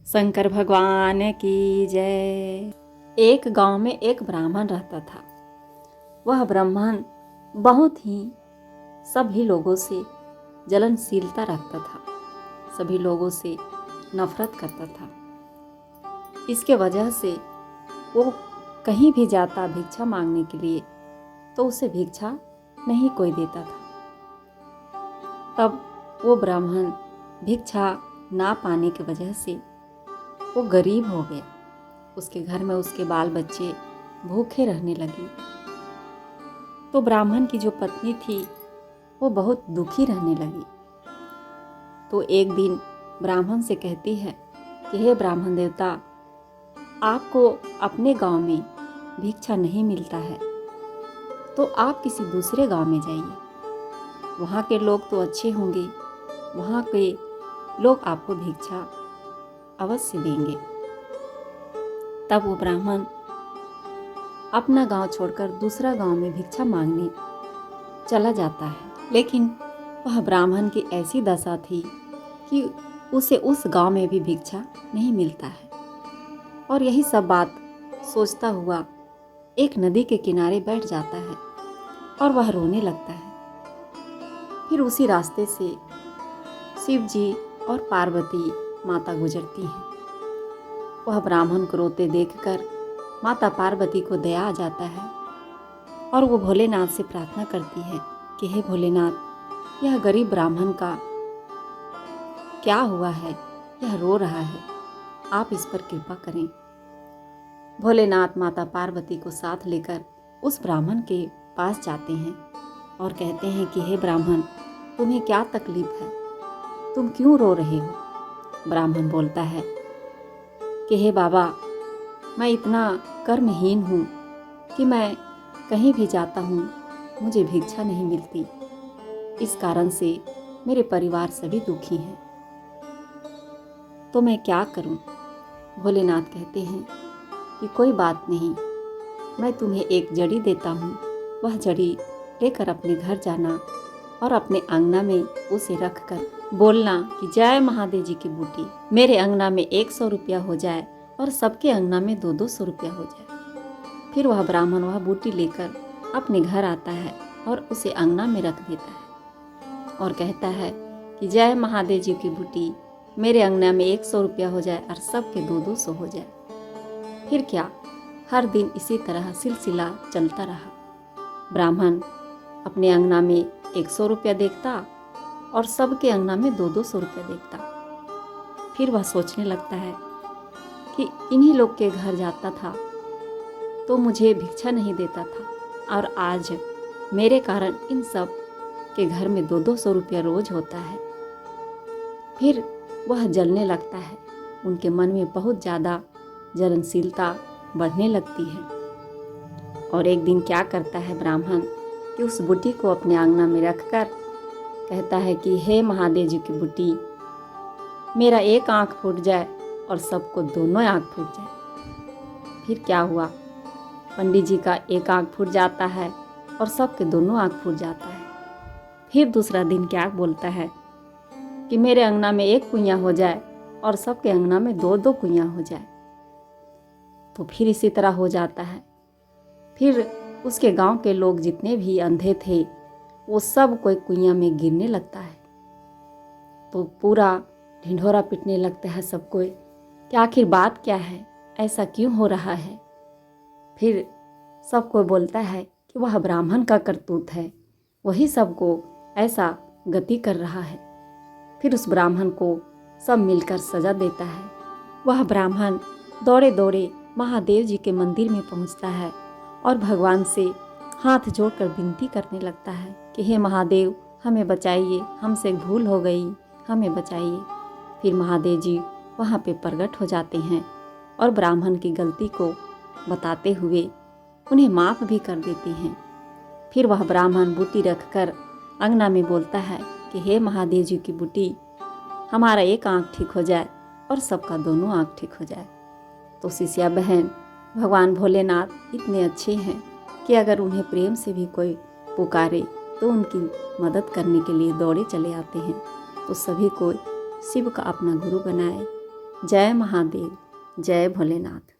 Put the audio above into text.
शंकर भगवान की जय। एक गांव में एक ब्राह्मण रहता था। वह ब्राह्मण बहुत ही सभी लोगों से जलनशीलता रखता था, सभी लोगों से नफरत करता था। इसके वजह से वो कहीं भी जाता भिक्षा मांगने के लिए तो उसे भिक्षा नहीं कोई देता था। तब वो ब्राह्मण भिक्षा ना पाने की वजह से वो गरीब हो गया। उसके घर में उसके बाल बच्चे भूखे रहने लगे। तो ब्राह्मण की जो पत्नी थी वो बहुत दुखी रहने लगी। तो एक दिन ब्राह्मण से कहती है कि हे ब्राह्मण देवता, आपको अपने गांव में भिक्षा नहीं मिलता है तो आप किसी दूसरे गांव में जाइए, वहाँ के लोग तो अच्छे होंगे, वहाँ के लोग आपको भिक्षा अवश्य देंगे। तब वो ब्राह्मण अपना गांव छोड़कर दूसरा गांव में भिक्षा मांगने चला जाता है। लेकिन वह ब्राह्मण की ऐसी दशा थी कि उसे उस गांव में भी भिक्षा नहीं मिलता है। और यही सब बात सोचता हुआ एक नदी के किनारे बैठ जाता है और वह रोने लगता है। फिर उसी रास्ते से शिव जी और पार्वती माता गुजरती हैं। वह ब्राह्मण को रोते देखकर माता पार्वती को दया आ जाता है और वो भोलेनाथ से प्रार्थना करती है कि हे भोलेनाथ, यह गरीब ब्राह्मण का क्या हुआ है, यह रो रहा है, आप इस पर कृपा करें। भोलेनाथ माता पार्वती को साथ लेकर उस ब्राह्मण के पास जाते हैं और कहते हैं कि हे ब्राह्मण, तुम्हें क्या तकलीफ है, तुम क्यों रो रहे हो। ब्राह्मण बोलता है कि हे बाबा, मैं इतना कर्महीन हूँ कि मैं कहीं भी जाता हूँ मुझे भिक्षा नहीं मिलती, इस कारण से मेरे परिवार सभी दुखी हैं, तो मैं क्या करूँ। भोलेनाथ कहते हैं कि कोई बात नहीं, मैं तुम्हें एक जड़ी देता हूँ, वह जड़ी लेकर अपने घर जाना और अपने अंगना में उसे रख कर बोलना कि जय महादेव जी की बूटी, मेरे अंगना में 100 रुपया हो जाए और सबके अंगना में 200 रुपया हो जाए। फिर वह ब्राह्मण वह बूटी लेकर अपने घर आता है और उसे अंगना में रख देता है और कहता है कि जय महादेव जी की बूटी, मेरे अंगना में 100 रुपया हो जाए और सबके 200 हो जाए। फिर क्या, हर दिन इसी तरह सिलसिला चलता रहा। ब्राह्मण अपने अंगना में 100 रुपया देखता और सबके अंगना में 200 रुपया देखता। फिर वह सोचने लगता है कि इन्हीं लोग के घर जाता था तो मुझे भिक्षा नहीं देता था और आज मेरे कारण इन सब के घर में 200 रुपया रोज होता है। फिर वह जलने लगता है, उनके मन में बहुत ज़्यादा जलनशीलता बढ़ने लगती है। और एक दिन क्या करता है ब्राह्मण कि उस बूटी को अपने आंगना में रखकर कहता है कि हे महादेव जी की बूटी, मेरा एक आँख फूट जाए और सबको दोनों आँख फूट जाए। फिर क्या हुआ, पंडित जी का एक आँख फूट जाता है और सबके दोनों आँख फूट जाता है। फिर दूसरा दिन क्या बोलता है कि मेरे अंगना में 1 कुइयाँ हो जाए और सबके अंगना में 2-2 कुइयाँ हो जाए। तो फिर इसी तरह हो जाता है। फिर उसके गांव के लोग जितने भी अंधे थे वो सब कोई कुइयाँ में गिरने लगता है। तो पूरा ढिंढोरा पीटने लगता है सब कोई कि आखिर बात क्या है, ऐसा क्यों हो रहा है। फिर सब कोई बोलता है कि वह ब्राह्मण का करतूत है, वही सबको ऐसा गति कर रहा है। फिर उस ब्राह्मण को सब मिलकर सजा देता है। वह ब्राह्मण दौड़े दौड़े महादेव जी के मंदिर में पहुंचता है और भगवान से हाथ जोड़कर विनती करने लगता है कि हे महादेव, हमें बचाइए, हमसे भूल हो गई, हमें बचाइए। फिर महादेव जी वहाँ पे प्रकट हो जाते हैं और ब्राह्मण की गलती को बताते हुए उन्हें माफ़ भी कर देते हैं। फिर वह ब्राह्मण बूटी रखकर अंगना में बोलता है कि हे महादेव जी की बूटी, हमारा एक आँख ठीक हो जाए और सबका दोनों आँख ठीक हो जाए। तो शिष्या बहन, भगवान भोलेनाथ इतने अच्छे हैं कि अगर उन्हें प्रेम से भी कोई पुकारे तो उनकी मदद करने के लिए दौड़े चले आते हैं। तो सभी को शिव का अपना गुरु बनाए। जय महादेव, जय भोलेनाथ।